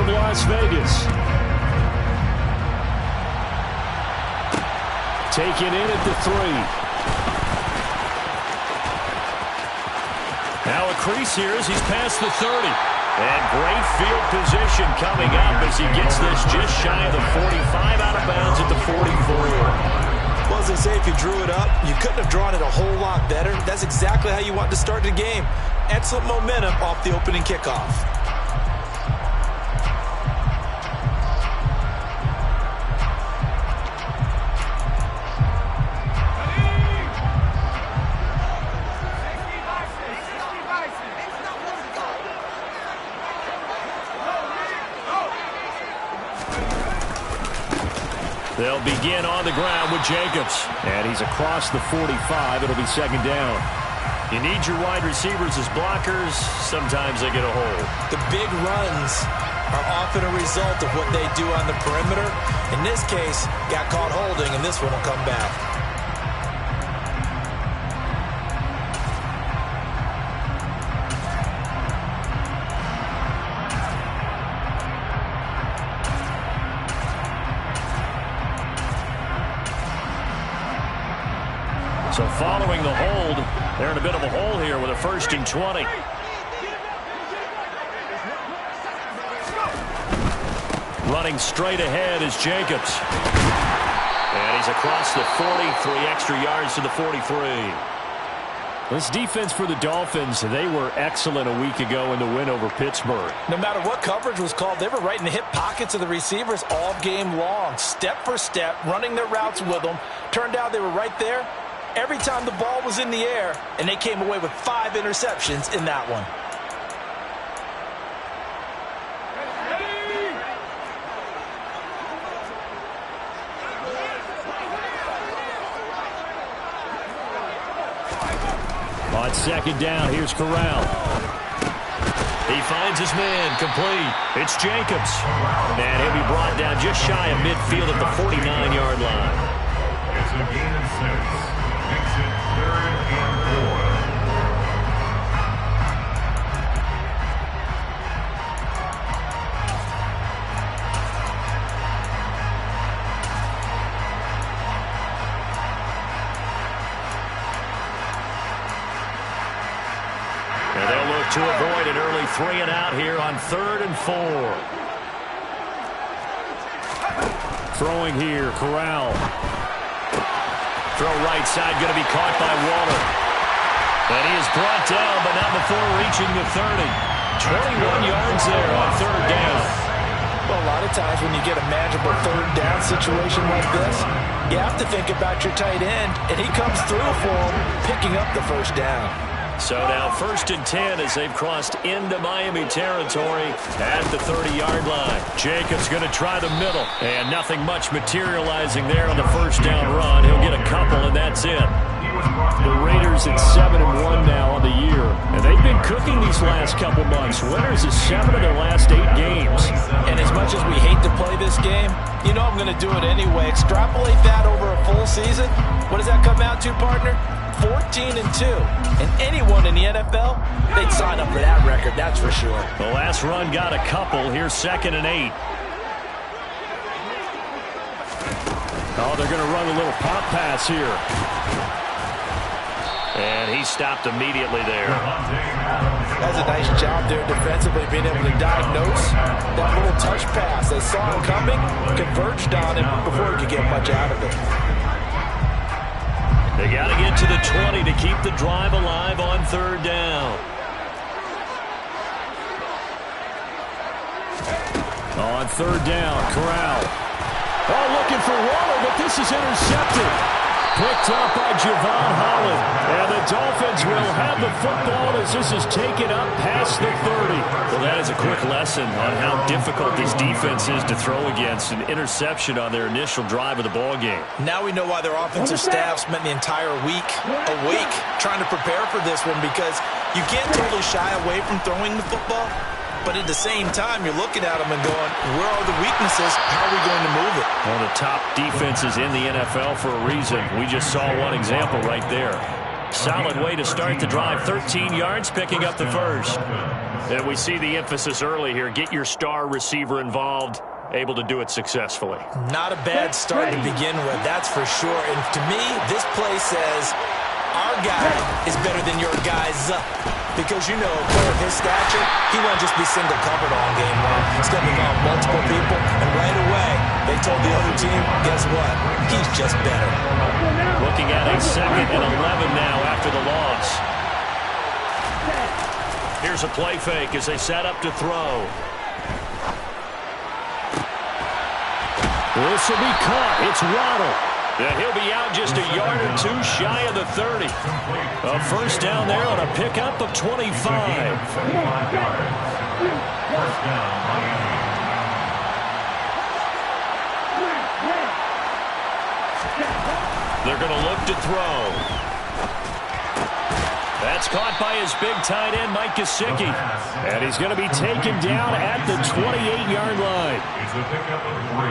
from Las Vegas. Taken in at the 3. Now a crease here as he's past the 30. And great field position coming up as he gets this just shy of the 45, out of bounds at the 44. Well, as they say, if you drew it up, you couldn't have drawn it a whole lot better. That's exactly how you want to start the game. Excellent momentum off the opening kickoff. They'll begin on the ground with Jacobs. And he's across the 45. It'll be second down. You need your wide receivers as blockers. Sometimes they get a hold. The big runs are often a result of what they do on the perimeter. In this case, got caught holding, and this one will come back. So following the hold, they're in a bit of a hole here with a 1st and 20. Running straight ahead is Jacobs. And he's across the 40, 3 extra yards to the 43. This defense for the Dolphins, they were excellent a week ago in the win over Pittsburgh. No matter what coverage was called, they were right in the hip pockets of the receivers all game long. Step for step, running their routes with them. Turned out they were right there every time the ball was in the air, and they came away with 5 interceptions in that one. On second down, here's Corral. He finds his man, complete. It's Jacobs. And he'll be brought down just shy of midfield at the 49-yard line. It's a gain of 6. Exit 3rd and 4. And they'll look to avoid an early 3 and out here on 3rd and 4. Throwing here, Corral. Throw right side, going to be caught by Waller. And he is brought down, but not before reaching the 30. 21 yards there on 3rd down. Well, a lot of times when you get a manageable 3rd down situation like this, you have to think about your tight end, and he comes through for him, picking up the 1st down. So now 1st and 10 as they've crossed into Miami territory at the 30-yard line. Jacobs going to try the middle, and nothing much materializing there on the 1st down run. He'll get a couple, and that's it. The Raiders at 7-1 now on the year, and they've been cooking these last couple months. Winners of 7 of their last 8 games. And as much as we hate to play this game, you know I'm going to do it anyway. Extrapolate that over a full season. What does that come out to, partner? 14-2. And anyone in the NFL, they'd sign up for that record, that's for sure. The last run got a couple. Here's 2nd and 8. Oh, they're going to run a little pop pass here. And he stopped immediately there. That's a nice job there defensively, being able to diagnose that little touch pass. They saw him coming, converged on him before he could get much out of it. They got to get to the 20 to keep the drive alive on 3rd down. On 3rd down, Corral. Oh, looking for Waller, but this is intercepted. Picked up by Javon Holland. And the Dolphins will have the football as this is taken up past the 30. Well, that is a quick lesson on how difficult this defense is to throw against. An interception on their initial drive of the ball game. Now we know why their offensive staff spent the entire week awake trying to prepare for this one, because you can't totally shy away from throwing the football. But at the same time, you're looking at them and going, where are the weaknesses? How are we going to move it? One of the top defenses in the NFL for a reason. We just saw one example right there. Solid way to start the drive. 13 yards, picking up the first. And we see the emphasis early here. Get your star receiver involved. Able to do it successfully. Not a bad start to begin with, that's for sure. And to me, this play says our guy is better than your guys. Because, you know, a player of his stature, he won't just be single covered all game long. He's going to involve multiple people, and right away, they told the other team, guess what? He's just better. Looking at a 2nd and 11 now after the loss. Here's a play fake as they set up to throw. This will be caught. It's Waddle. And he'll be out just a yard or two shy of the 30. A first down there on a pickup of 25. They're going to look to throw. That's caught by his big tight end, Mike Gesicki. And he's going to be taken down at the 28-yard line.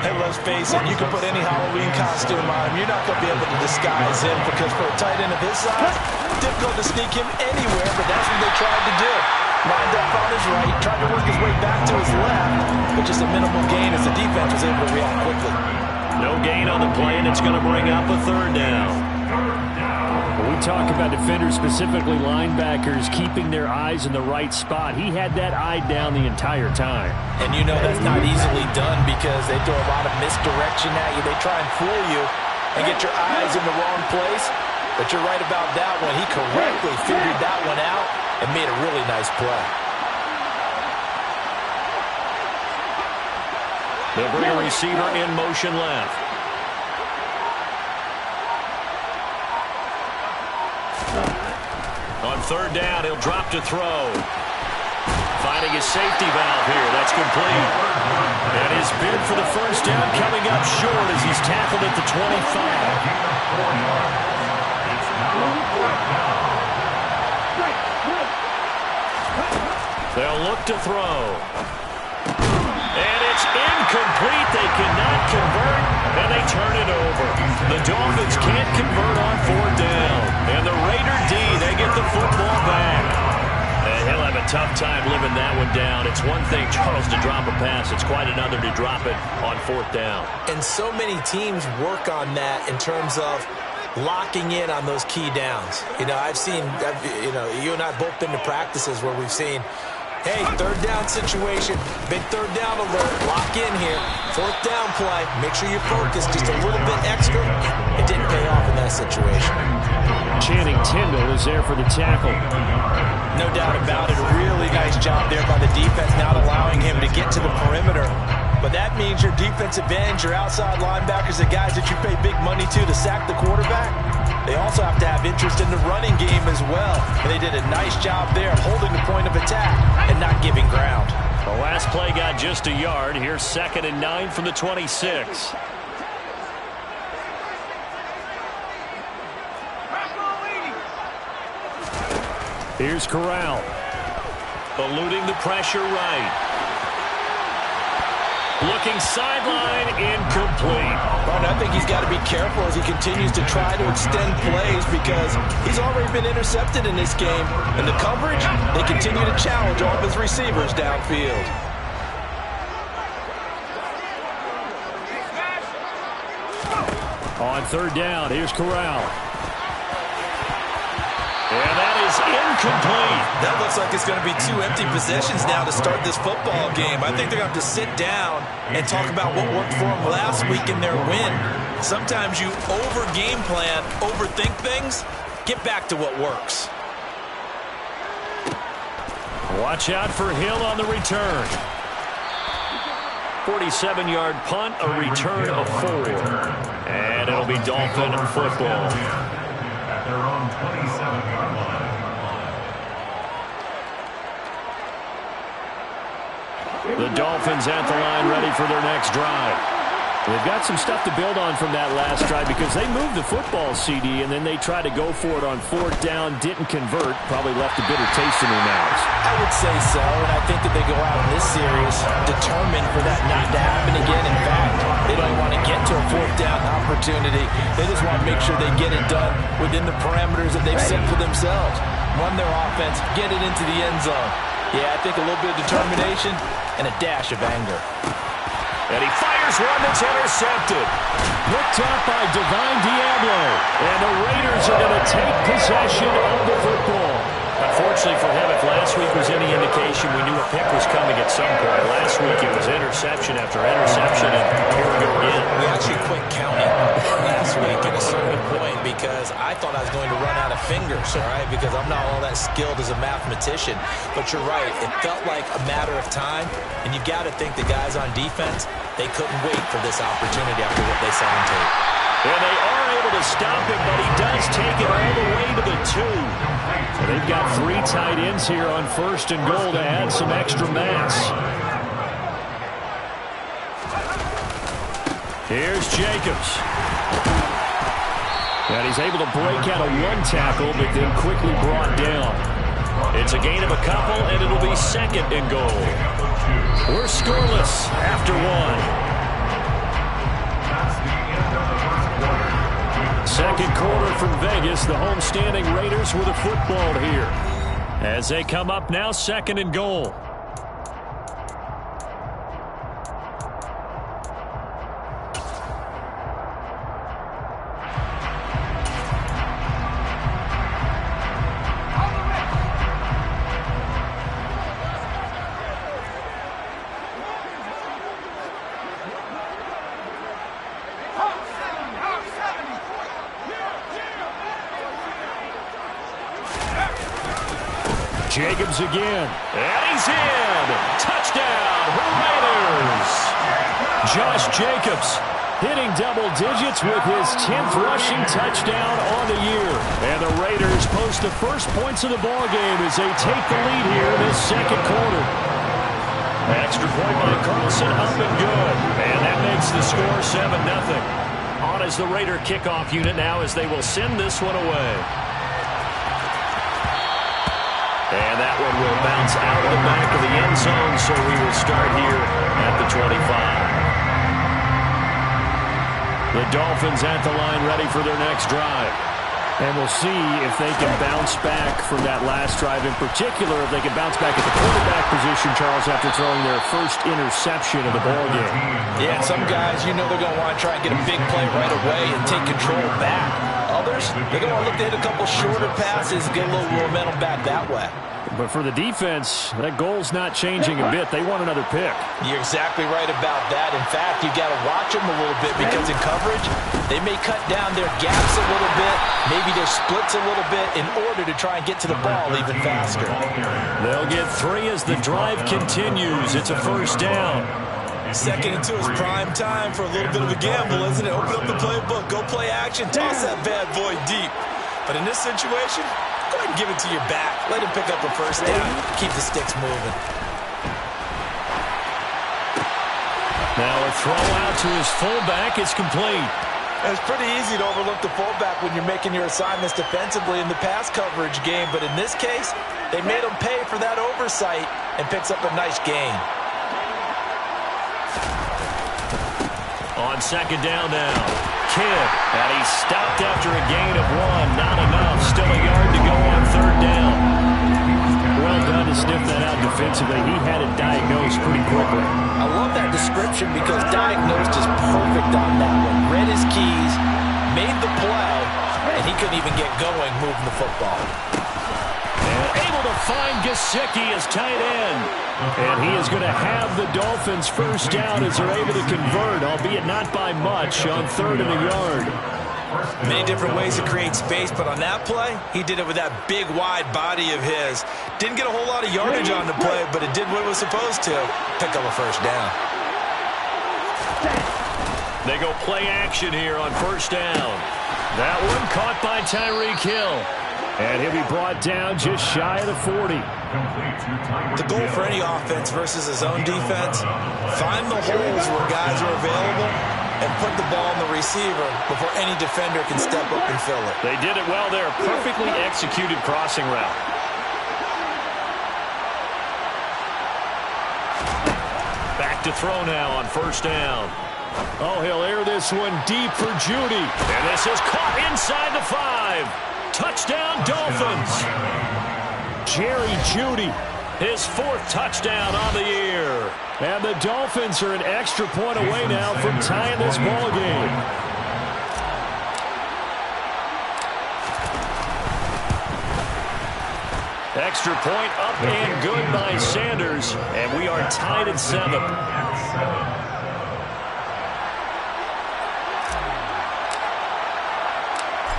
Hey, let's face it, you can put any Halloween costume on him. You're not going to be able to disguise him because for a tight end of his size, difficult to sneak him anywhere, but that's what they tried to do. Lined up on his right, tried to work his way back to his left, but just a minimal gain as the defense was able to react quickly. No gain on the play, and it's going to bring up a 3rd down. We talk about defenders, specifically linebackers, keeping their eyes in the right spot. He had that eye down the entire time. And you know that's not easily done because they throw a lot of misdirection at you. They try and fool you and get your eyes in the wrong place. But you're right about that one. He correctly figured that one out and made a really nice play. They'll bring a receiver in motion left. On 3rd down, he'll drop to throw. Finding his safety valve here. That's complete. And his bid for the first down coming up short as he's tackled at the 25. They'll look to throw. And it's incomplete. They cannot convert, and they turn it over. The Dolphins can't convert on 4th down. And the Raider D, they get the football back. And he'll have a tough time living that one down. It's one thing, Charles, to drop a pass. It's quite another to drop it on 4th down. And so many teams work on that in terms of locking in on those key downs. You know, you and I both been to practices where we've seen, hey, 3rd down situation, big 3rd down alert, lock in here, 4th down play, make sure you focus just a little bit extra. It didn't pay off in that situation. Channing Tindall is there for the tackle. No doubt about it, a really nice job there by the defense, not allowing him to get to the perimeter. But that means your defensive ends, your outside linebackers, the guys that you pay big money to sack the quarterback, they also have to have interest in the running game as well. And they did a nice job there holding the point of attack and not giving ground. The last play got just a yard. Here's 2nd and 9 from the 26. Here's Corral. Eluding the pressure right. Looking sideline, incomplete. But I think he's got to be careful as he continues to try to extend plays because he's already been intercepted in this game. And the coverage, they continue to challenge all of his receivers downfield. On 3rd down, here's Corral. And that is incomplete. That looks like it's going to be 2 empty possessions now to start this football game. I think they're going to have to sit down and talk about what worked for them last week in their win. Sometimes you over-game plan, overthink things. Get back to what works. Watch out for Hill on the return. 47-yard punt, a return of 4. And it'll be Dolphin football. At their own 27-yard line. The Dolphins at the line ready for their next drive. They've got some stuff to build on from that last drive because they moved the football, CD, and then they tried to go for it on 4th down, didn't convert, probably left a bitter taste in their mouths. I would say so, and I think that they go out in this series determined for that not to happen again. In fact, They don't want to get to a fourth down opportunity. They just want to make sure they get it done within the parameters that they've set for themselves. Run their offense, get it into the end zone. Yeah, I think a little bit of determination and a dash of anger. And he fires one that's intercepted. Looked up by Divine Diablo. And the Raiders are going to take possession of the football. Unfortunately for him, if last week was any indication, we knew a pick was coming at some point. Last week it was interception after interception, and here we go again. We actually quit counting last week at a certain point because I thought I was going to run out of fingers, all right, because I'm not all that skilled as a mathematician. But you're right, it felt like a matter of time, and you got to think the guys on defense, they couldn't wait for this opportunity after what they saw on tape. And they are able to stop him, but he does take it all the way to the 2. So they've got 3 tight ends here on 1st and goal to add some extra mass. Here's Jacobs. And he's able to break out of 1 tackle, but then quickly brought down. It's a gain of a couple, and it'll be 2nd and goal. We're scoreless after 1. Second quarter from Vegas. The homestanding Raiders with a football here. As they come up now, 2nd and goal. Jacobs again. And he's in. Touchdown, Raiders. Josh Jacobs hitting double digits with his 10th rushing touchdown on the year. And the Raiders post the first points of the ballgame as they take the lead here in this 2nd quarter. Extra point by Carlson, up and good. And that makes the score 7-0. On as the Raider kickoff unit now as they will send this one away. And that one will bounce out of the back of the end zone, so we will start here at the 25. The Dolphins at the line ready for their next drive. And we'll see if they can bounce back from that last drive, in particular if they can bounce back at the quarterback position, Charles, after throwing their first interception of the ballgame. Yeah, some guys, you know they're going to want to try and get a big play right away and take control back. Others, they're going to look to hit a couple shorter passes, get a little momentum back that way. But for the defense, that goal's not changing a bit. They want another pick. You're exactly right about that. In fact, you got to watch them a little bit because in coverage, they may cut down their gaps a little bit, maybe their splits a little bit in order to try and get to the ball even faster. They'll get 3 as the drive continues. It's a 1st down. 2nd and 2 is prime time for a little bit of a gamble, isn't it? Open up the playbook, go play action, toss that bad boy deep. But in this situation, go ahead and give it to your back. Let him pick up a 1st down. Keep the sticks moving. Now a throw out to his fullback is complete. It's pretty easy to overlook the fullback when you're making your assignments defensively in the pass coverage game. But in this case, they made him pay for that oversight and picks up a nice gain. On 2nd down now, Kidd, and he's stopped after a gain of 1. Not enough. Still a yard to go on 3rd down. Well done to sniff that out defensively. He had it diagnosed pretty quickly. I love that description because diagnosed is perfect on that one. Read his keys, made the play, and he couldn't even get going moving the football. And able to find Gesicki as tight end. And he is going to have the Dolphins' 1st down as they're able to convert, albeit not by much, on 3rd and a yard. Many different ways to create space, but on that play, he did it with that big, wide body of his. Didn't get a whole lot of yardage on the play, but it did what it was supposed to. Pick up a 1st down. They go play action here on 1st down. That one caught by Tyreek Hill. And he'll be brought down just shy of the 40. The goal for any offense versus his own defense, find the holes where guys are available and put the ball on the receiver before any defender can step up and fill it. They did it well there. Perfectly executed crossing route. Back to throw now on 1st down. Oh, he'll air this one deep for Jeudy. And this is caught inside the 5. Touchdown, Dolphins. Jerry Jeudy, his 4th touchdown on the year. And the Dolphins are an extra point away now from tying this ball game. Extra point up and good by Sanders. And we are tied at 7.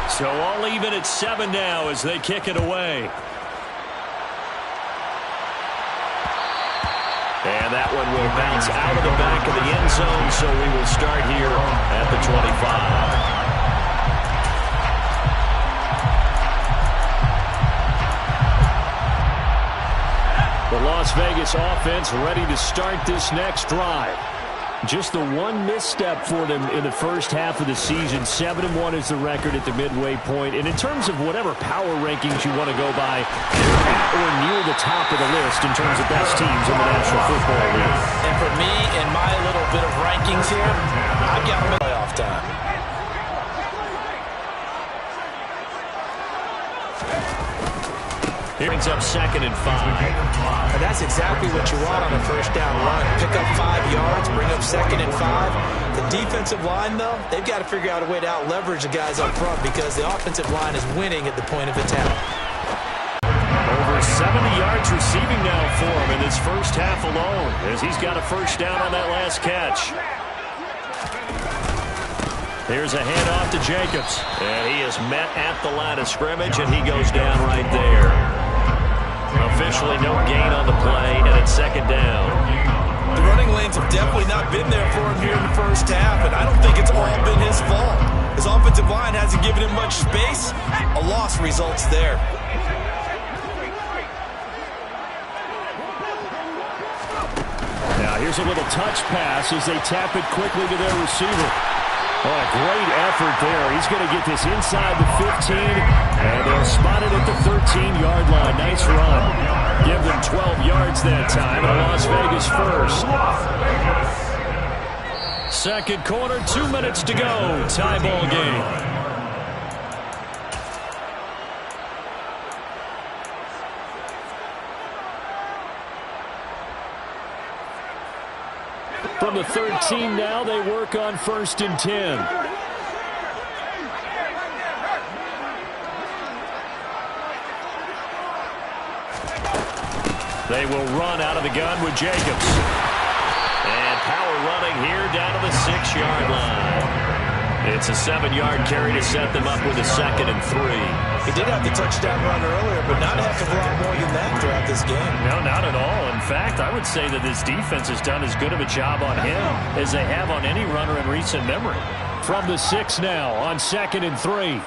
So all even at 7 now as they kick it away. And that one will bounce out of the back of the end zone, so we will start here at the 25. The Las Vegas offense ready to start this next drive. Just the one misstep for them in the first half of the season. 7-1 is the record at the midway point. And in terms of whatever power rankings you want to go by, they're at or near the top of the list in terms of best teams in the National Football League. And for me, in my little bit of rankings here, I've got them at playoff time. Here brings up 2nd and 5. And that's exactly what you want on a first down run. Pick up 5 yards, bring up 2nd and 5. The defensive line, though, they've got to figure out a way to out-leverage the guys up front because the offensive line is winning at the point of attack. Over 70 yards receiving now for him in this first half alone as he's got a first down on that last catch. Here's a handoff to Jacobs. And he is met at the line of scrimmage, and he goes down right there. Officially no gain on the play, and it's 2nd down. The running lanes have definitely not been there for him here in the first half, and I don't think it's all been his fault. His offensive line hasn't given him much space. A loss results there. Now here's a little touch pass as they tap it quickly to their receiver. Oh, a great effort there. He's going to get this inside the 15, and they'll spot it at the 13-yard line. Nice run. Give them 12 yards that time, and Las Vegas first. Second quarter, 2 minutes to go. Tie ball game. From the 13 now, they work on 1st and 10. They will run out of the gun with Jacobs. And power running here down to the 6-yard line. It's a 7-yard carry to set them up with a 2nd and 3. He did have the touchdown run earlier, but not a heck of a lot more than that throughout this game. No, not at all. In fact, I would say that this defense has done as good of a job on him as they have on any runner in recent memory. From the 6 now on 2nd and 3.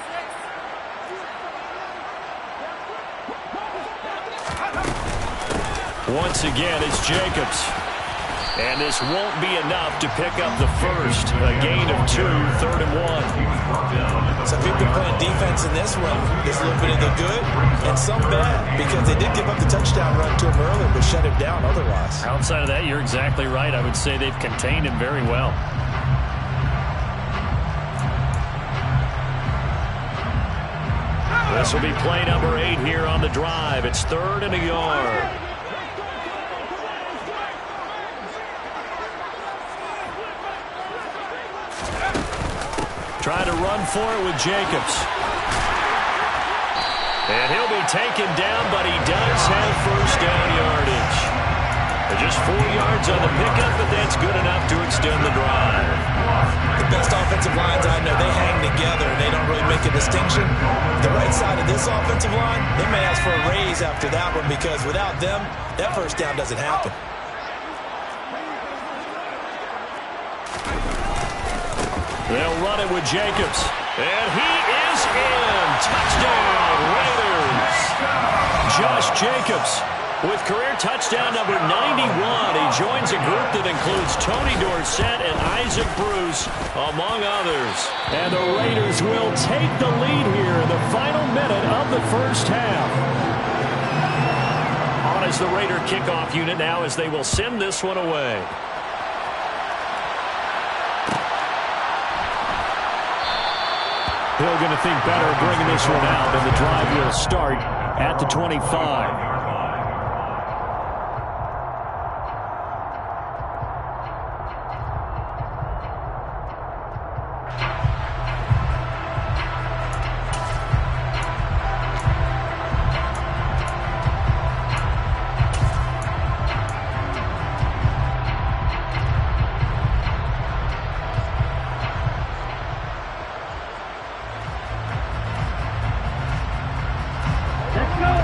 Once again, it's Jacobs. And this won't be enough to pick up the first. A gain of 2, 3rd and 1. Some people playing defense in this one. There's a little bit of the good and some bad because they did give up the touchdown run to him earlier but shut him down otherwise. Outside of that, you're exactly right. I would say they've contained him very well. This will be play number 8 here on the drive. It's 3rd and a yard. Trying to run for it with Jacobs. And he'll be taken down, but he does have first down yardage. Just 4 yards on the pickup, but that's good enough to extend the drive. The best offensive lines I know, they hang together and they don't really make a distinction. The right side of this offensive line, they may ask for a raise after that one because without them, that first down doesn't happen. They'll run it with Jacobs. And he is in. Touchdown, Raiders. Josh Jacobs with career touchdown number 91. He joins a group that includes Tony Dorsett and Isaac Bruce, among others. And the Raiders will take the lead here in the final minute of the first half. On as the Raider kickoff unit now as they will send this one away. Hill going to think better of bringing this one out, and the drive will start at the 25.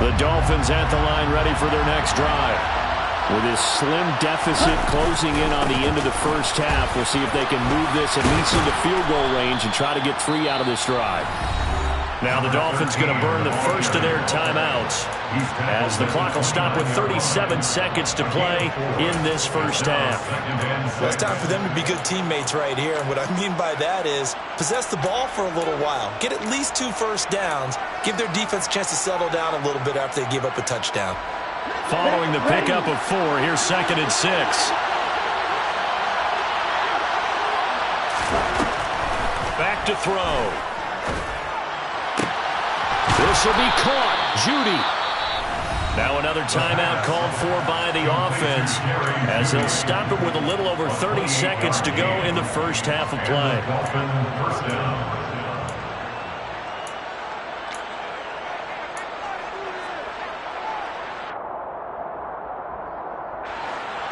The Dolphins at the line ready for their next drive. With this slim deficit closing in on the end of the first half, we'll see if they can move this at least into field goal range and try to get 3 out of this drive. Now the Dolphins going to burn the first of their timeouts as the clock will stop with 37 seconds to play in this first half. Well, it's time for them to be good teammates right here. And what I mean by that is possess the ball for a little while. Get at least 2 first downs. Give their defense a chance to settle down a little bit after they give up a touchdown. Following the pickup of 4, here's 2nd and 6. Back to throw. This will be caught. Judy. Now another timeout called for by the offense as they'll stop it with a little over 30 seconds to go in the first half of play.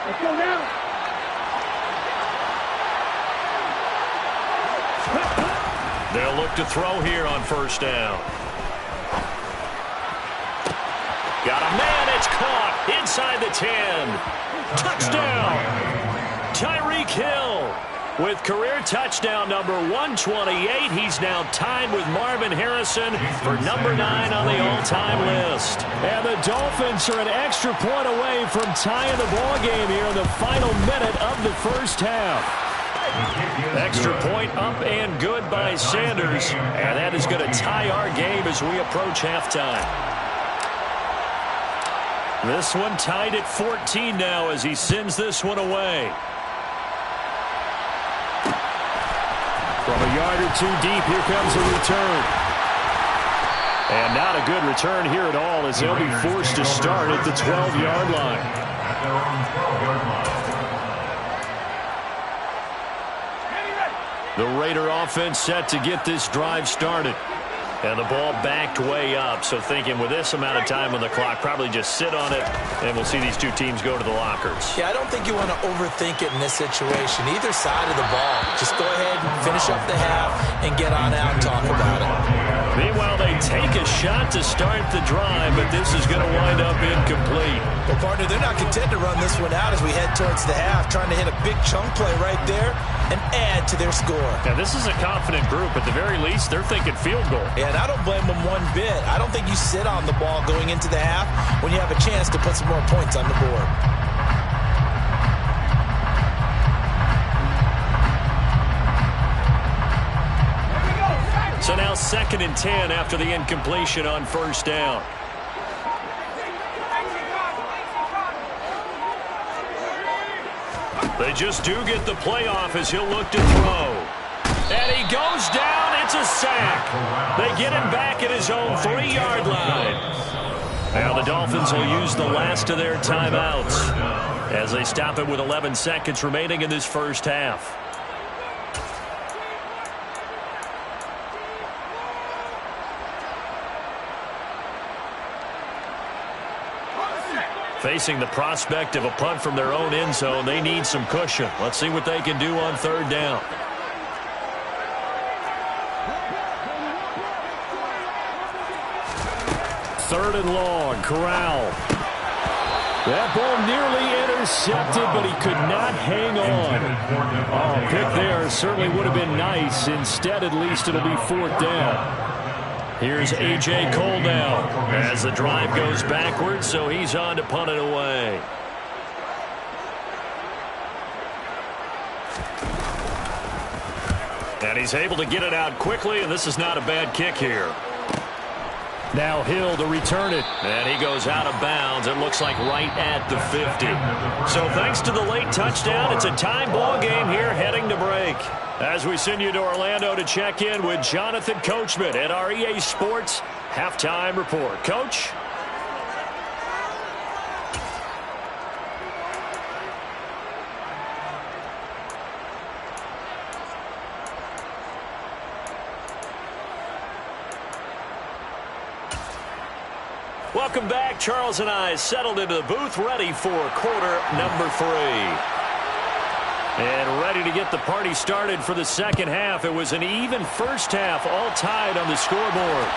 Let's go now. They'll look to throw here on first down. Got a man, it's caught inside the 10. Touchdown! Tyreek Hill with career touchdown number 128. He's now tied with Marvin Harrison for number 9 on the all-time list. And the Dolphins are an extra point away from tying the ball game here in the final minute of the first half. Extra point up and good by Sanders. And that is going to tie our game as we approach halftime. This one tied at 14 now as he sends this one away. From a yard or 2 deep, here comes a return. And not a good return here at all as they'll be forced to start at the 12-yard line. The Raider offense set to get this drive started. And the ball backed way up, so thinking with this amount of time on the clock, probably just sit on it, and we'll see these two teams go to the lockers. Yeah, I don't think you want to overthink it in this situation. Either side of the ball. Just go ahead and finish up the half and get on out and talk about it. Meanwhile, they take a shot to start the drive, but this is going to wind up incomplete. Well, partner, they're not content to run this one out as we head towards the half, trying to hit a big chunk play right there and add to their score. Now, this is a confident group. At the very least, they're thinking field goal. Yeah, and I don't blame them one bit. I don't think you sit on the ball going into the half when you have a chance to put some more points on the board. So now 2nd and 10 after the incompletion on first down. They just do get the playoff as he'll look to throw. And he goes down. It's a sack. They get him back at his own 3-yard line. Now the Dolphins will use the last of their timeouts as they stop it with 11 seconds remaining in this first half. Facing the prospect of a punt from their own end zone, they need some cushion. Let's see what they can do on 3rd down. Third and long, Corral. That ball nearly intercepted, but he could not hang on. Oh, pick there certainly would have been nice. Instead, at least it'll be 4th down. Here's A.J. Cole now as the drive goes backwards, so he's on to punt it away. And he's able to get it out quickly, and this is not a bad kick here. Now Hill to return it. And he goes out of bounds. It looks like right at the 50. So thanks to the late touchdown, it's a tie ball game here heading to break. As we send you to Orlando to check in with Jonathan Coachman at our EA Sports Halftime Report. Coach? Welcome back. Charles and I settled into the booth, ready for quarter number 3. And ready to get the party started for the second half. It was an even first half, all tied on the scoreboard.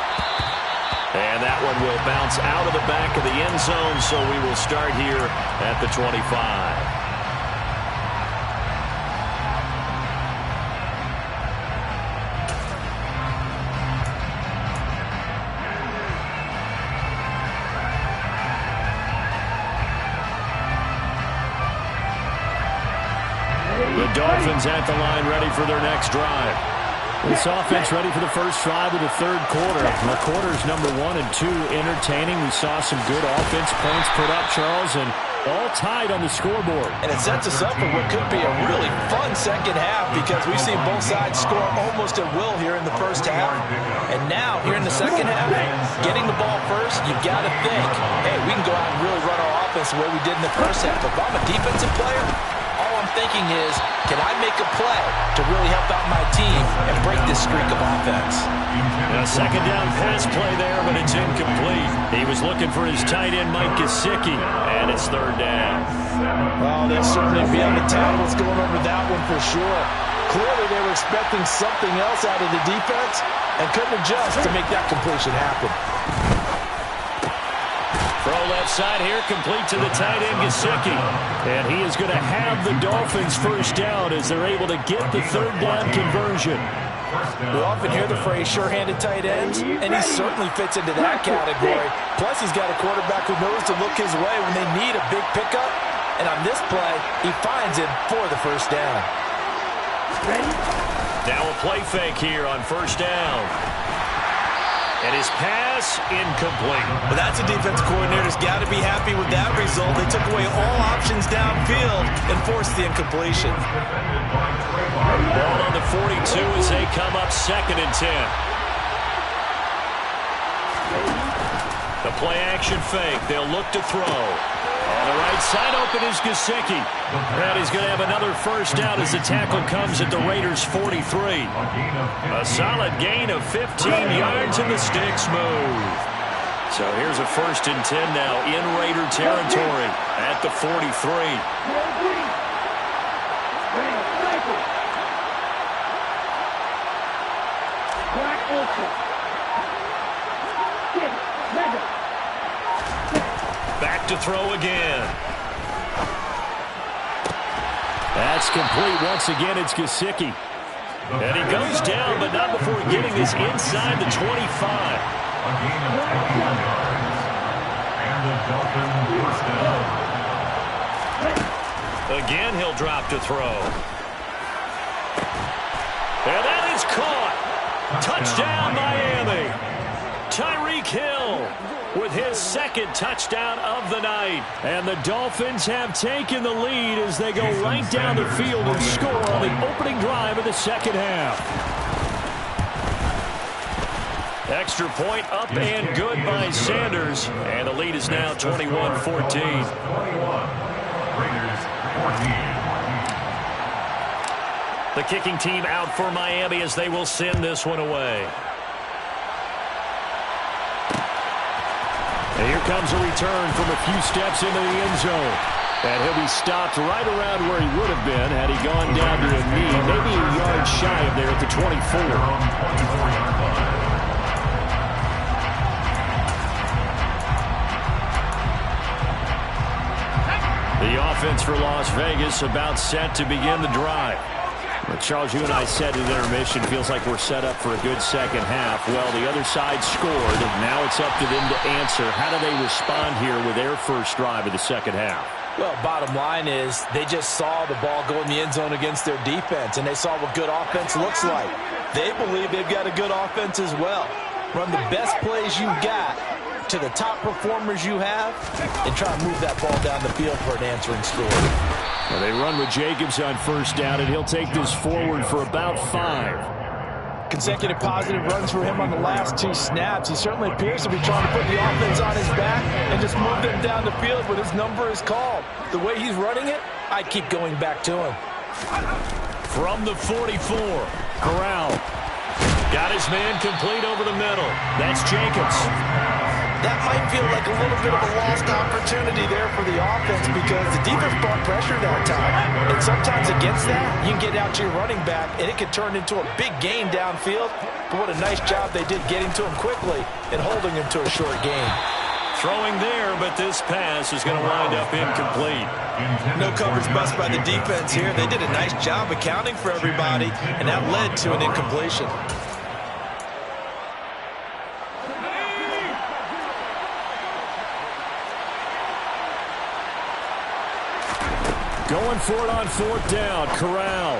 And that one will bounce out of the back of the end zone, so we will start here at the 25. The Dolphins at the line, ready for their next drive. This offense ready for the first drive of the third quarter. The quarters number 1 and 2 entertaining. We saw some good offense points put up, Charles, and all tied on the scoreboard. And it sets us up for what could be a really fun second half because we've seen both sides score almost at will here in the first half. And now, here in the second half, getting the ball first, you've got to think, hey, we can go out and really run our offense the way we did in the first half. If I'm a defensive player, all I'm thinking is, can I make a play to really help out my team and break this streak of offense? A second down pass play there, but it's incomplete. He was looking for his tight end, Mike Gesicki, and it's third down. Well, they'll certainly be on the town what's going on with that one for sure. Clearly, they were expecting something else out of the defense and couldn't adjust to make that completion happen. Throw left side here, complete to the tight end, Gesicki. And he is going to have the Dolphins first down as they're able to get the third down conversion. We often hear the phrase sure-handed tight ends, and he certainly fits into that category. Plus, he's got a quarterback who knows to look his way when they need a big pickup. And on this play, he finds it for the first down. Now a play fake here on first down. And his pass incomplete. Well, that's a defense coordinator's got to be happy with that result. They took away all options downfield and forced the incompletion. Ball on the 42 as they come up 2nd and 10. The play action fake. They'll look to throw. On the right side open is Gesicki. And he's going to have another first down as the tackle comes at the Raiders' 43. A solid gain of 15 yards and the sticks move. So here's a 1st and 10 now in Raider territory at the 43. Back to throw again. That's complete once again. It's Gesicki. And he goes down, but not before getting this inside the 25. Again, he'll drop to throw. And that is caught. Touchdown, Miami. Tyreek Hill with his 2nd touchdown of the night. And the Dolphins have taken the lead as they go right down the field and score on the opening drive of the second half. Extra point up and good by Sanders. And the lead is now 21-14. The kicking team out for Miami as they will send this one away. And here comes a return from a few steps into the end zone. And he'll be stopped right around where he would have been had he gone down to a knee, maybe a yard shy of there at the 24. The offense for Las Vegas about set to begin the drive. But Charles, you and I said at intermission, feels like we're set up for a good second half. Well, the other side scored, and now it's up to them to answer. How do they respond here with their first drive of the second half? Well, bottom line is they just saw the ball go in the end zone against their defense, and they saw what good offense looks like. They believe they've got a good offense as well. Run the best plays you've got to the top performers you have and try to move that ball down the field for an answering score. Well, they run with Jacobs on first down, and he'll take this forward for about 5. Consecutive positive runs for him on the last 2 snaps. He certainly appears to be trying to put the offense on his back and just move them down the field when his number is called. The way he's running it, I keep going back to him. From the 44, Corral. Got his man complete over the middle. That's Jacobs. That might feel like a little bit of a lost opportunity there for the offense because the defense brought pressure that time. And sometimes against that, you can get out to your running back, and it can turn into a big gain downfield. But what a nice job they did getting to him quickly and holding him to a short gain. Throwing there, but this pass is going to wind up incomplete. No coverage bust by the defense here. They did a nice job accounting for everybody, and that led to an incompletion. Going for it on 4th down, Corral.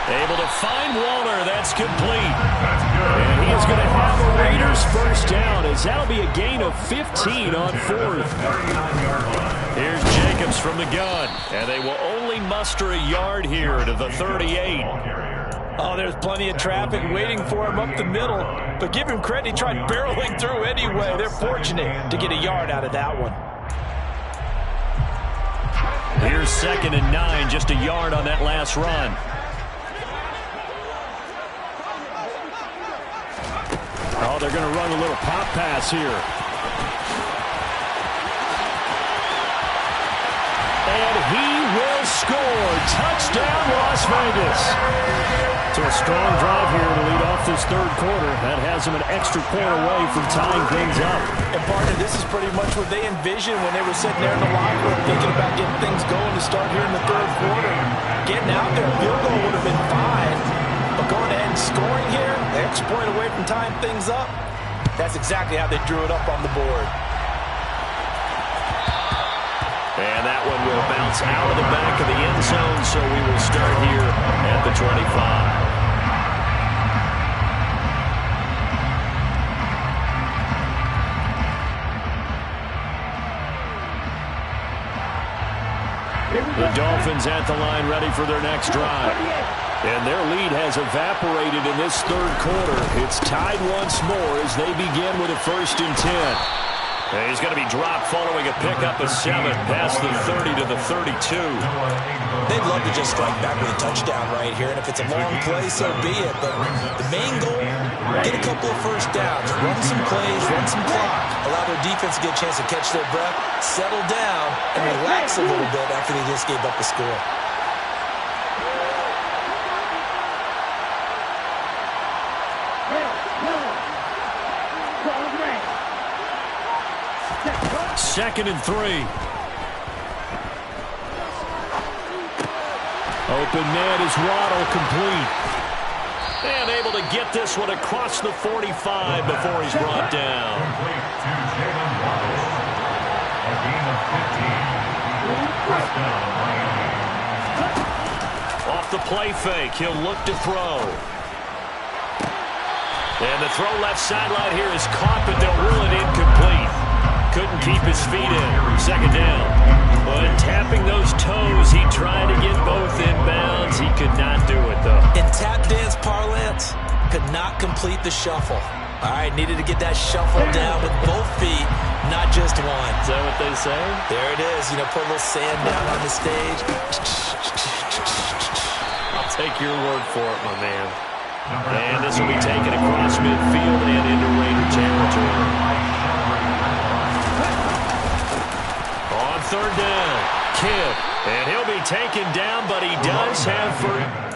Able to find Waller. That's complete. And he is going to have a Raiders first down, as that'll be a gain of 15 on 4th. Here's Jacobs from the gun, and they will only muster a yard here to the 38. Oh, there's plenty of traffic waiting for him up the middle. But give him credit, he tried barreling through anyway. They're fortunate to get a yard out of that one. Here's 2nd and 9, just a yard on that last run. Oh, they're going to run a little pop pass here. And he will score. Touchdown, Las Vegas. So a strong drive here to lead off this 3rd quarter. That has them an extra point away from tying things up. And partner, this is pretty much what they envisioned when they were sitting there in the locker room thinking about getting things going to start here in the 3rd quarter. Getting out there, a field goal would have been fine. But going ahead and scoring here, the extra point away from tying things up, that's exactly how they drew it up on the board. And that one will bounce out of the back of the end zone, so we will start here at the 25. The Dolphins at the line ready for their next drive. And their lead has evaporated in this 3rd quarter. It's tied once more as they begin with a 1st and 10. And he's going to be dropped following a pickup of 7 past the 30 to the 32. They'd love to just strike back with a touchdown right here, and if it's a long play, so be it. But the main goal, get a couple of first downs, run some plays, run some clock, allow their defense to get a chance to catch their breath, settle down, and relax a little bit after they just gave up the score. Second and 3. Open man is Waddle, complete. And able to get this one across the 45 before he's brought down. Off the play fake, he'll look to throw. And the throw left sideline here is caught, but they'll rule it incomplete. Couldn't keep his feet in. 2nd down. But tapping those toes, he tried to get both inbounds. He could not do it, though. In tap dance parlance, could not complete the shuffle. All right, needed to get that shuffle down with both feet, not just one. Is that what they say? There it is. You know, put a little sand down on the stage. I'll take your word for it, my man. And this will be taken across midfield and into Raider territory. On 3rd down, Kidd. And he'll be taken down, but he does have first.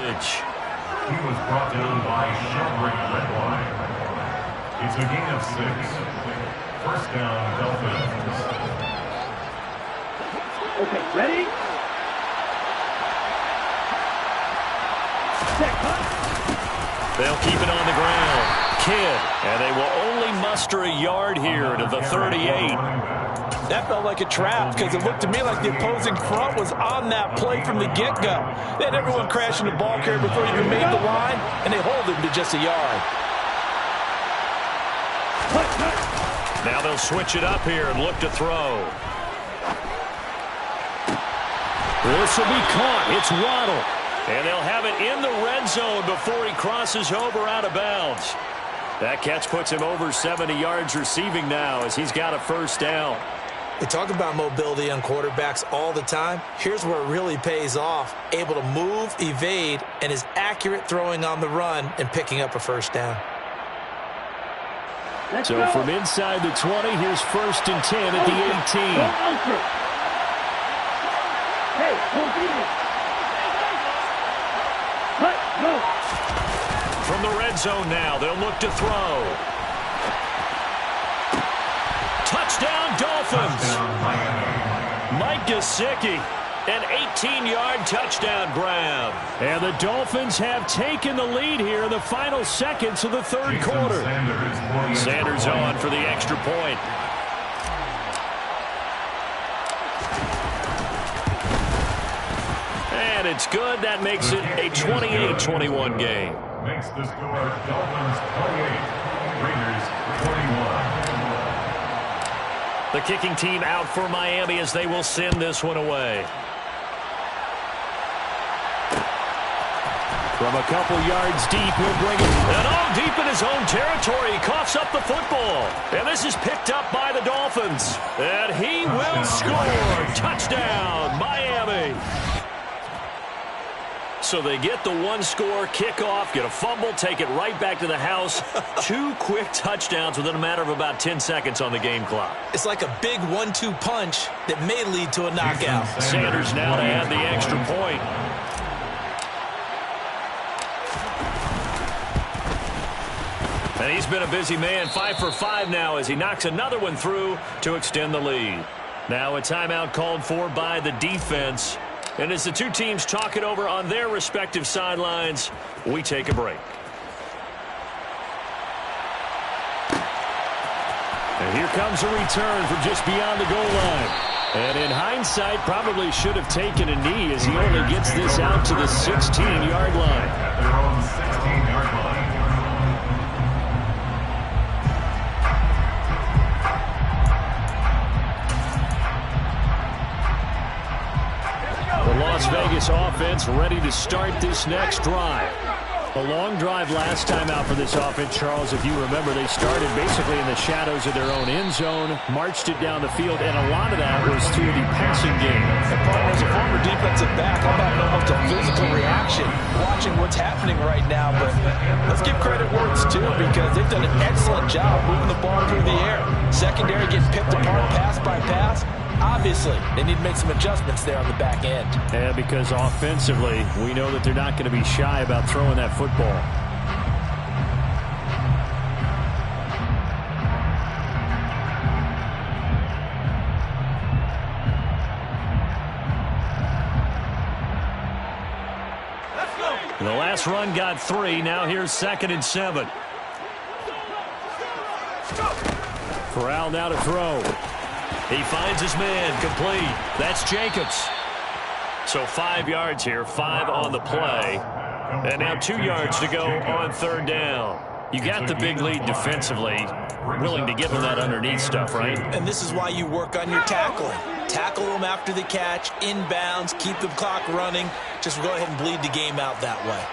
yardage. He was brought down by Sheldrake Redwine. It's a gain of 6. First down, Dolphins. Okay, ready? They'll keep it on the ground. Kidd, and they will only muster a yard here to the 38. That felt like a trap because it looked to me like the opposing front was on that play from the get-go. They had everyone crashing the ball carrier before he even made the line, and they hold him to just a yard. Now they'll switch it up here and look to throw. This will be caught. It's Waddle. And they'll have it in the red zone before he crosses over out of bounds. That catch puts him over 70 yards receiving now as he's got a first down. We talk about mobility on quarterbacks all the time. Here's where it really pays off. Able to move, evade, and is accurate throwing on the run and picking up a first down. So from inside the 20, here's 1st and 10 at the 18. Hey, hold From the red zone now, they'll look to throw. Touchdown, Dolphins. Mike Gesicki, an 18-yard touchdown grab. And the Dolphins have taken the lead here in the final seconds of the third quarter. Sanders on for the extra point. And it's good. That makes it a 28-21 game. Makes the score Dolphins 28, Raiders 21. The kicking team out for Miami as they will send this one away. From a couple yards deep, he'll bring it. And all deep in his own territory, he coughs up the football. And this is picked up by the Dolphins. And he will score. Touchdown, Miami. So they get the one-score kickoff, get a fumble, take it right back to the house. 2 quick touchdowns within a matter of about 10 seconds on the game clock. It's like a big 1-2 punch that may lead to a knockout. Sanders now to add the extra point. And he's been a busy man, 5 for 5 now as he knocks another one through to extend the lead. Now a timeout called for by the defense. And as the two teams talk it over on their respective sidelines, we take a break. And here comes a return from just beyond the goal line. And in hindsight, probably should have taken a knee as he only gets this out to the 16-yard line. At their own 16-yard line. The Las Vegas offense ready to start this next drive. A long drive last time out for this offense, Charles. If you remember, they started basically in the shadows of their own end zone, marched it down the field, and a lot of that was through the passing game. And Paul, as a former defensive back, I'm having almost a physical reaction watching what's happening right now. But let's give credit where it's due because they've done an excellent job moving the ball through the air. Secondary getting picked apart pass by pass. Obviously, they need to make some adjustments there on the back end. And because offensively, we know that they're not going to be shy about throwing that football. The last run got 3. Now here's 2nd and 7. Corral now to throw. He finds his man, complete. That's Jacobs. So 5 yards here, 5 on the play. And now 2 yards to go on 3rd down. You got the big lead defensively. Willing to give them that underneath stuff, right? And this is why you work on your tackling. Tackle them after the catch, inbounds, keep the clock running. Just go ahead and bleed the game out that way.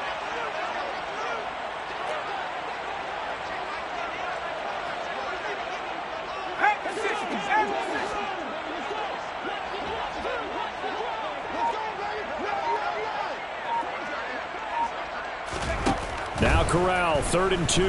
Now Corral, 3rd and 2.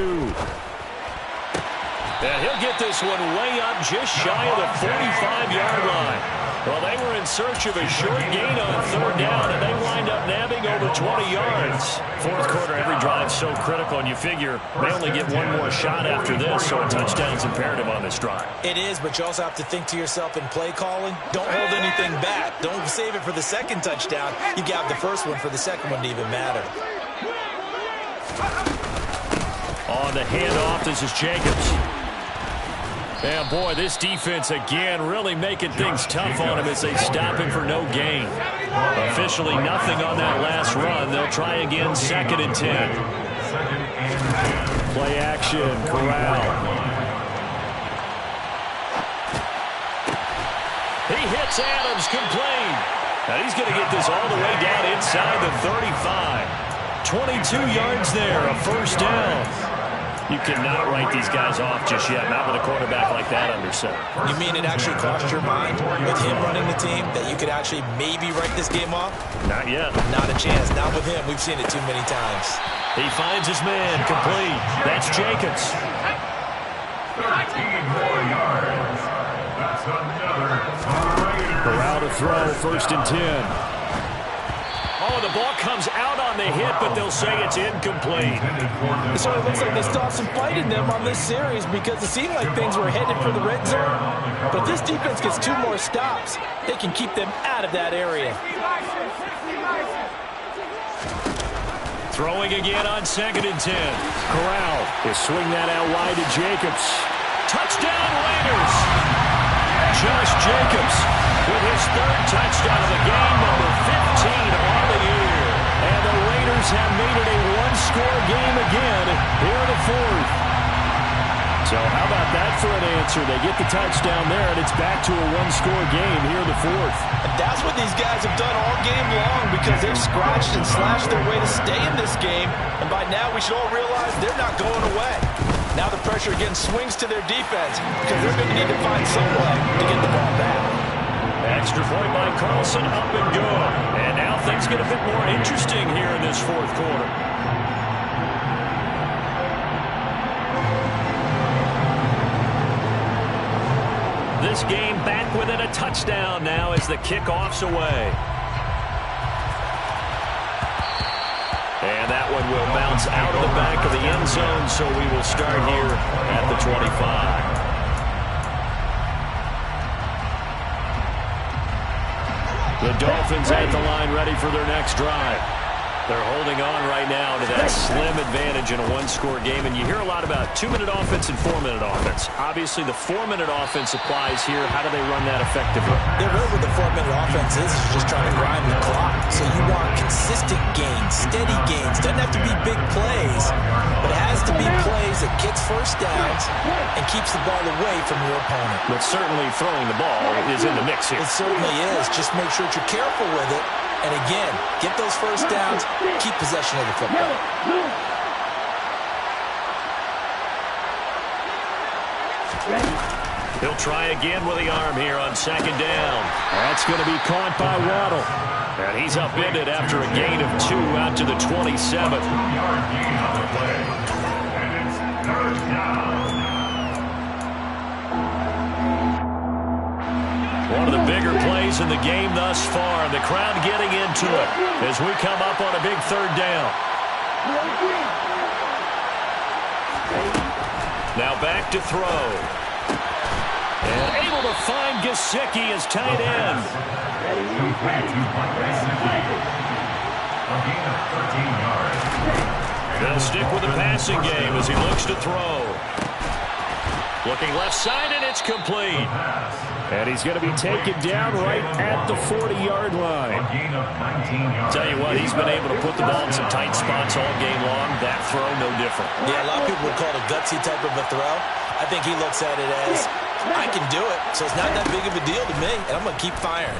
And he'll get this one way up just shy of the 45-yard line. Well, they were in search of a short gain on third down, and they wind up nabbing over 20 yards. Fourth quarter, every drive so critical, and you figure they only get one more shot after this, so a touchdown's imperative on this drive. It is, but you also have to think to yourself in play calling, don't hold anything back. Don't save it for the second touchdown. You got the first one for the second one to even matter. On the handoff, this is Jacobs. And, boy, this defense, again, really making things tough on him as they stop him for no gain. Officially nothing on that last run. They'll try again, 2nd and 10. Play action, Corral. He hits Adams, complete. Now he's going to get this all the way down inside the 35. 22 yards there, a first down. You cannot write these guys off just yet, not with a quarterback like that under center. You mean it actually crossed your mind with him running the team that you could actually maybe write this game off? Not yet. Not a chance. Not with him. We've seen it too many times. He finds his man, complete. That's Jacobs. 13 more yards. That's another Raiders. Corral to throw, 1st and 10. Oh, the ball comes out on the hit, but they'll say it's incomplete. So it looks like they stopped some fight in them on this series because it seemed like things were headed for the red zone. But if this defense gets 2 more stops, they can keep them out of that area. Throwing again on 2nd and 10. Corral will swing that out wide to Jacobs. Touchdown, Raiders! Josh Jacobs with his 3rd touchdown of the game, number 15 on the year. And the Raiders have made it a 1-score game again here in the 4th. So how about that for an answer? They get the touchdown there, and it's back to a 1-score game here in the 4th. And that's what these guys have done all game long because they've scratched and slashed their way to stay in this game. And by now we should all realize they're not going away. Now the pressure again swings to their defense because they're going to need to find some way to get the ball back. Extra point by Carlson, up and good. And now things get a bit more interesting here in this 4th quarter. This game back within a touchdown now as the kickoff's away. And that one will bounce out of the back of the end zone, so we will start here at the 25. The Dolphins at the line ready for their next drive. They're holding on right now to that slim advantage in a 1-score game. And you hear a lot about 2-minute offense and 4-minute offense. Obviously, the 4-minute offense applies here. How do they run that effectively? They're really what the 4-minute offense is just trying to grind the clock. So you want consistent gains, steady gains. Doesn't have to be big plays, but it has to be plays that gets first downs and keeps the ball away from your opponent. But certainly throwing the ball is in the mix here. It certainly is. Just make sure that you're careful with it. And again, get those first downs, keep possession of the football. He'll try again with the arm here on 2nd down. That's going to be caught by Waddle. And he's upended after a gain of 2 out to the 27th. 2-yard gain on the play. And it's 3rd down. One of the bigger plays in the game thus far, and the crowd getting into it as we come up on a big 3rd down. Now back to throw. And able to find Gesicki as tight end. They'll stick with the passing game as he looks to throw. Looking left side, and it's complete. And he's going to be taken down right at the 40-yard line. Tell you what, he's been able to put the ball in some tight spots all game long. That throw, no different. Yeah, a lot of people would call it a gutsy type of a throw. I think he looks at it as, I can do it, so it's not that big of a deal to me, and I'm going to keep firing.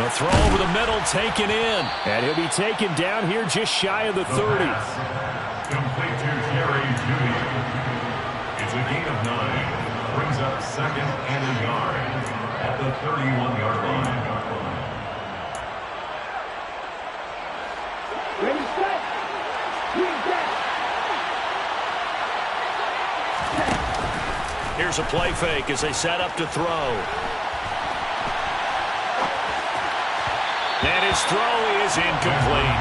The throw over the middle taken in. And he'll be taken down here just shy of the 30. Complete to Jerry Jeudy. It's a gain of 9. Brings up 2nd and a yard at the 31-yard line. Ready, set. Swing back. Here's a play fake as they set up to throw. his throw is incomplete.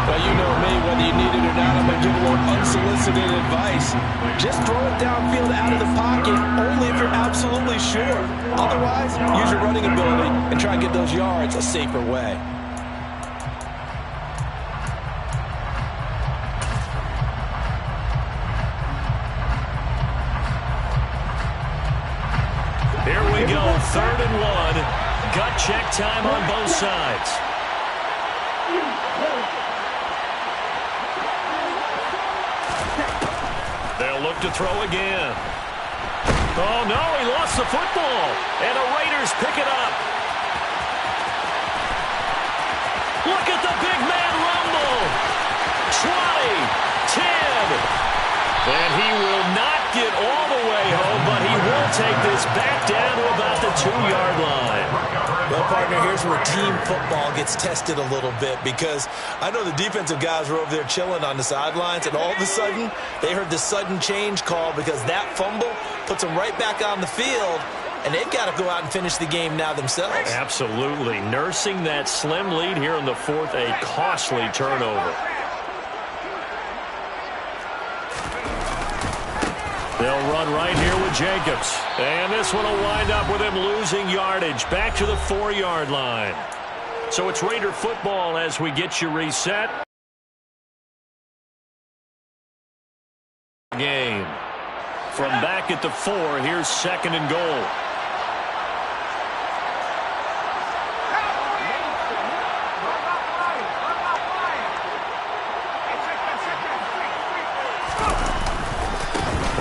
Well, you know me, whether you need it or not, I'm going to give a little unsolicited advice. Just throw it downfield out of the pocket, only if you're absolutely sure. Otherwise, use your running ability and try and get those yards a safer way. Here we go, 3rd and 1. Gut check time on both sides. They'll look to throw again. Oh, no, he lost the football. And the Raiders pick it up. Look at the big man rumble. 20, 10. And he will not get all the way home, but he will take this back down to about the 2-yard line. Well, partner, here's where team football gets tested a little bit, because I know the defensive guys were over there chilling on the sidelines, and all of a sudden, they heard the sudden change call because that fumble puts them right back on the field, and they've got to go out and finish the game now themselves. Absolutely. Nursing that slim lead here in the 4th, a costly turnover. They'll run right here with Jacobs. And this one will wind up with him losing yardage back to the 4-yard line. So it's Raider football as we get you reset. Game. From back at the 4, here's 2nd and goal.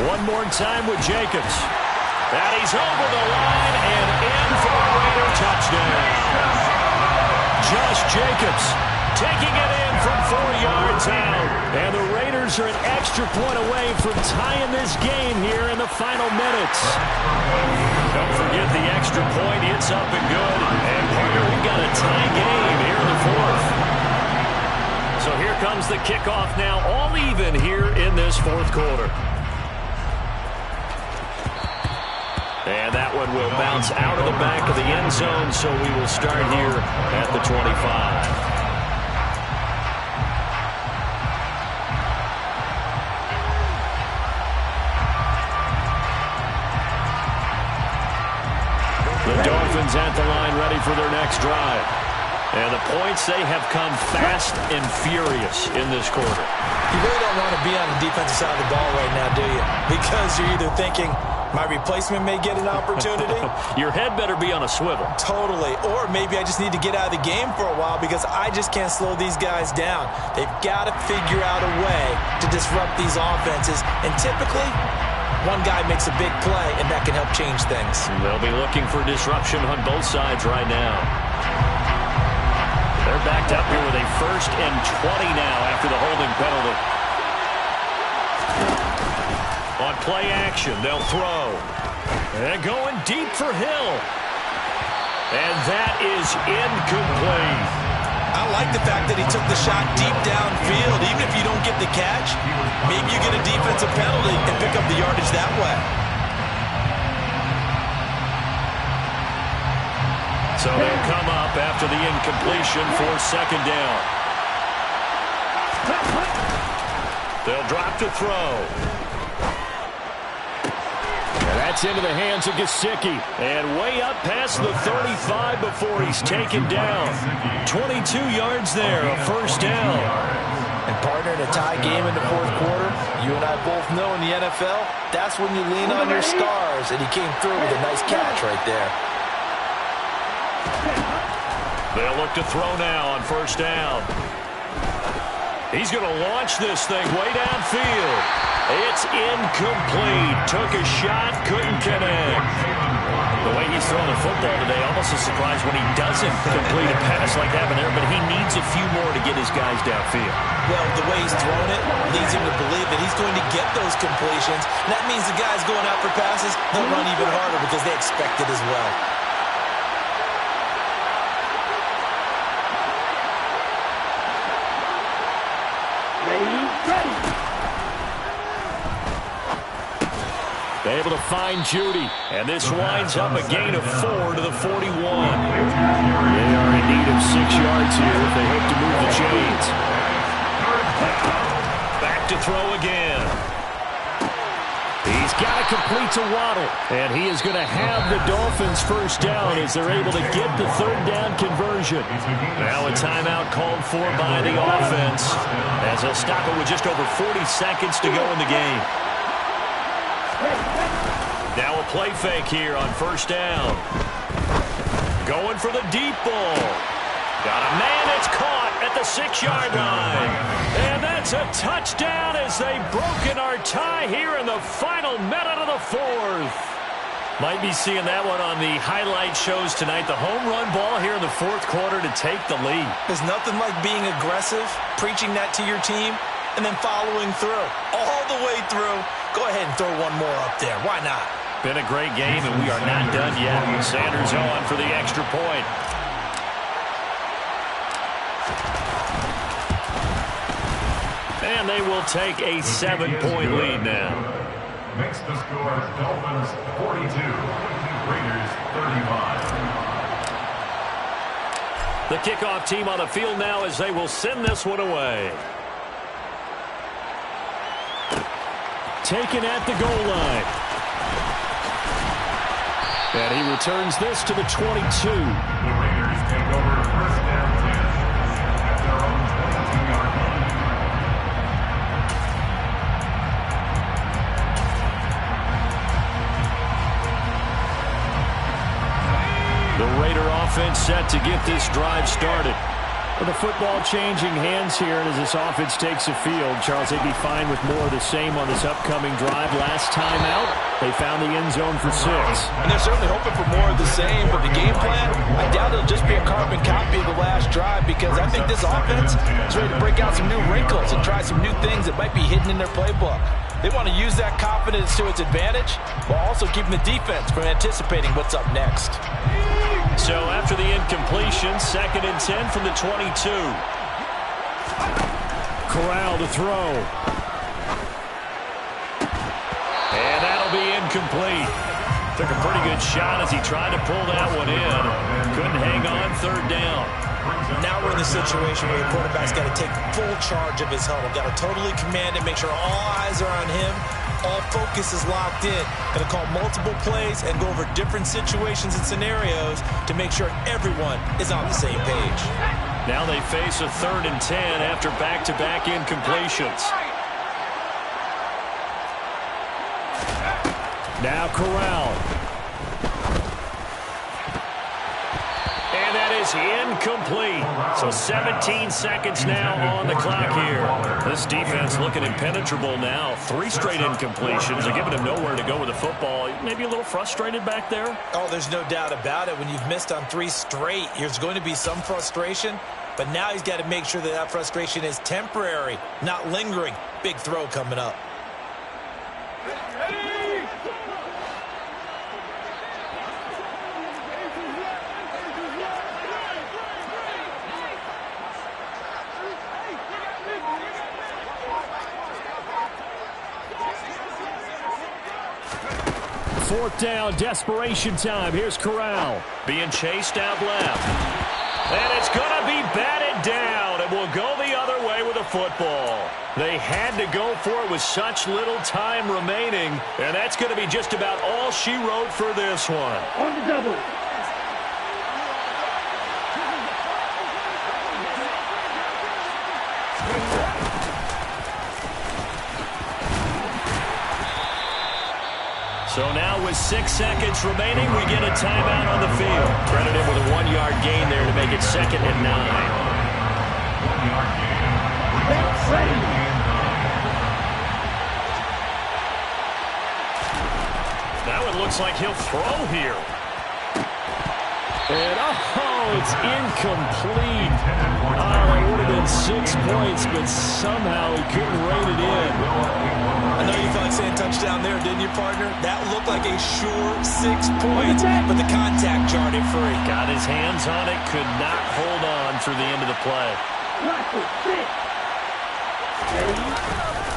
One more time with Jacobs. And he's over the line and in for a Raider touchdown. Josh Jacobs taking it in from 4 yards out. And the Raiders are an extra point away from tying this game here in the final minutes. Don't forget the extra point. It's up and good. And partner, we've got a tie game here in the 4th. So here comes the kickoff now, all even here in this 4th quarter. And that one will bounce out of the back of the end zone, so we will start here at the 25. The Dolphins at the line, ready for their next drive. And the points, they have come fast and furious in this quarter. You really don't want to be on the defensive side of the ball right now, do you? Because you're either thinking, my replacement may get an opportunity. Your head better be on a swivel. Totally. Or maybe I just need to get out of the game for a while because I just can't slow these guys down. They've got to figure out a way to disrupt these offenses. And typically, one guy makes a big play, and that can help change things. They'll be looking for disruption on both sides right now. They're backed up here with a 1st and 20 now after the holding penalty. On play action, they'll throw. And going deep for Hill. And that is incomplete. I like the fact that he took the shot deep downfield. Even if you don't get the catch, maybe you get a defensive penalty and pick up the yardage that way. So they'll come up after the incompletion for 2nd down. They'll drop to throw. That's into the hands of Gesicki. And way up past the 35 before he's taken down. 22 yards there, a 1st down. And partner, in a tie game in the 4th quarter, you and I both know in the NFL, that's when you lean on your stars. And he came through with a nice catch right there. They'll look to throw now on 1st down. He's going to launch this thing way downfield. It's incomplete. Took a shot, couldn't connect. The way he's throwing the football today, almost a surprise when he doesn't complete a pass like that there, but he needs a few more to get his guys downfield. Well, the way he's throwing it leads him to believe that he's going to get those completions. And that means the guys going out for passes, they'll run even harder because they expect it as well. Able to find Judy. And this winds up a gain of 4 to the 41. They are in need of 6 yards here if they hope to move the chains. Back to throw again. He's got to complete to Waddle. And he is going to have the Dolphins first down as they're able to get the third down conversion. Now a timeout called for by the offense as they'll stop it with just over 40 seconds to go in the game. Now a play fake here on first down. Going for the deep ball. Got a man that's caught at the 6-yard line. And that's a touchdown as they've broken our tie here in the final minute of the fourth. Might be seeing that one on the highlight shows tonight. The home run ball here in the fourth quarter to take the lead. There's nothing like being aggressive, preaching that to your team, and then following through. All the way through. Go ahead and throw one more up there. Why not? Been a great game, and we are not done yet. Sanders on for the extra point. And they will take a 7-point lead now. Makes the score Dolphins 42, Raiders 35. The kickoff team on the field now as they will send this one away. Taken at the goal line. And he returns this to the 22. The Raiders take over first down 10 at their own 22-yard line. The Raider offense set to get this drive started. With the football changing hands here, and as this offense takes the field, Charles, they'd be fine with more of the same on this upcoming drive. Last time out, they found the end zone for 6. And they're certainly hoping for more of the same, but the game plan, I doubt it'll just be a carbon copy of the last drive, because I think this offense is ready to break out some new wrinkles and try some new things that might be hidden in their playbook. They want to use that confidence to its advantage, while also keeping the defense from anticipating what's up next. So after the incompletion, 2nd and 10 from the 22. Corral to throw. And that'll be incomplete. Took a pretty good shot as he tried to pull that one in. Couldn't hang on 3rd down. Now we're in the situation where the quarterback's got to take full charge of his huddle. Got to totally command it, make sure all eyes are on him. All focus is locked in. Going to call multiple plays and go over different situations and scenarios to make sure everyone is on the same page. Now they face a 3rd and 10 after back-to-back incompletions. Now Corral. And that is incomplete. So 17 seconds now on the clock here. This defense looking impenetrable now. 3 straight incompletions. They're giving him nowhere to go with the football. Maybe a little frustrated back there? Oh, there's no doubt about it. When you've missed on 3 straight, there's going to be some frustration. But now he's got to make sure that that frustration is temporary, not lingering. Big throw coming up. Fourth down, desperation time. Here's Corral. Being chased out left. And it's going to be batted down. It will go the other way with the football. They had to go for it with such little time remaining. And that's going to be just about all she wrote for this one. On the double. So now with 6 seconds remaining, we get a timeout on the field. Credited with a 1-yard gain there to make it 2nd and 9. Now it looks like he'll throw here. And it's incomplete. It would have been 6 points, but somehow he couldn't rein it in. I know you felt like saying touchdown there, didn't you, partner? That looked like a sure 6 points, but the contact jarred it free. Got his hands on it, could not hold on through the end of the play.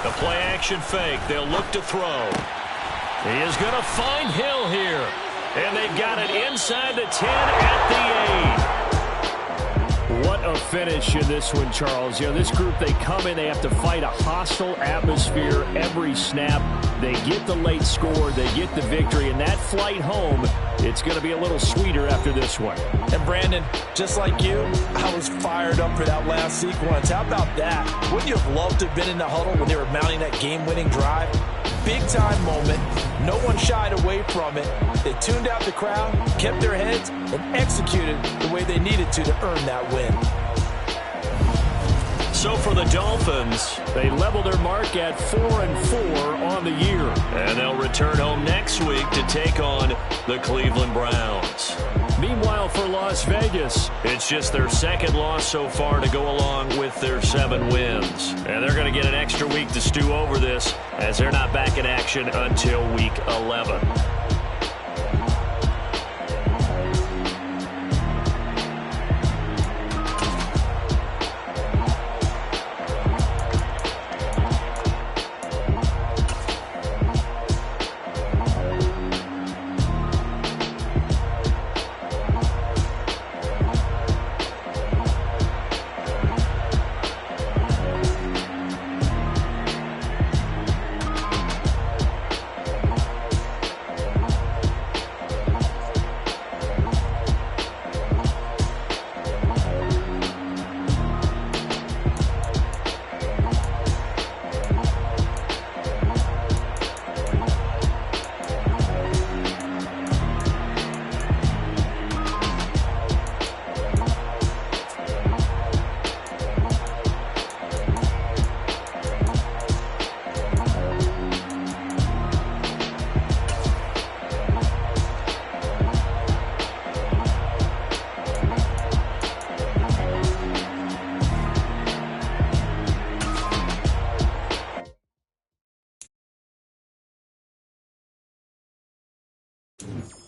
The play action fake. They'll look to throw. He is going to find Hill here. And they've got it inside the 10 at the 8. What a finish in this one, Charles. You know, this group, they come in, they have to fight a hostile atmosphere every snap. They get the late score, they get the victory, and that flight home, it's going to be a little sweeter after this one. And Brandon, just like you, I was fired up for that last sequence. How about that? Wouldn't you have loved to have been in the huddle when they were mounting that game-winning drive? Big-time moment. No one shied away from it. They tuned out the crowd, kept their heads, and executed the way they needed to earn that win. So for the Dolphins, they level their mark at 4-4 on the year. And they'll return home next week to take on the Cleveland Browns. Meanwhile, for Las Vegas, it's just their second loss so far to go along with their 7 wins. And they're going to get an extra week to stew over this as they're not back in action until week 11. You